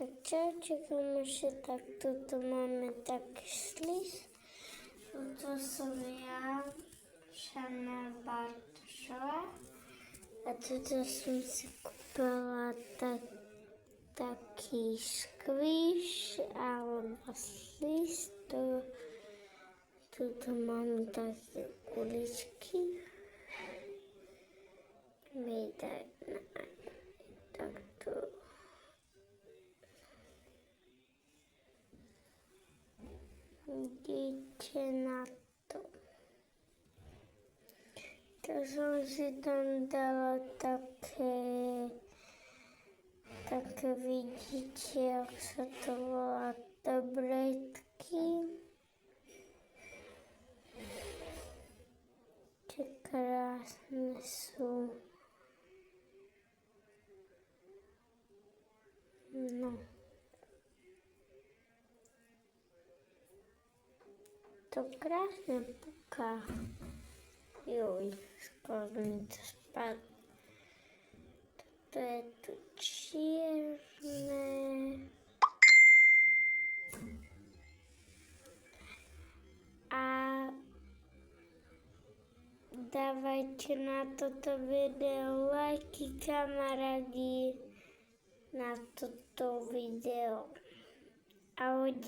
Tak čauček, tak tuto máme taký šlis. Toto som ja, Šana Bartošová. A tuto som si kúpila taký skvíš alebo slis. Tuto mám také kuličky. Vydať takto. Vidíte na to. To som si tam dala také vidíte, jak sa to volá, tabletky. Čo krásne sú. No. To krásne puká. Joj, skoro mi to spadlo. Toto je tu čierne. A dávajte na toto video lajky, kamarádi, na toto video. Ahojte.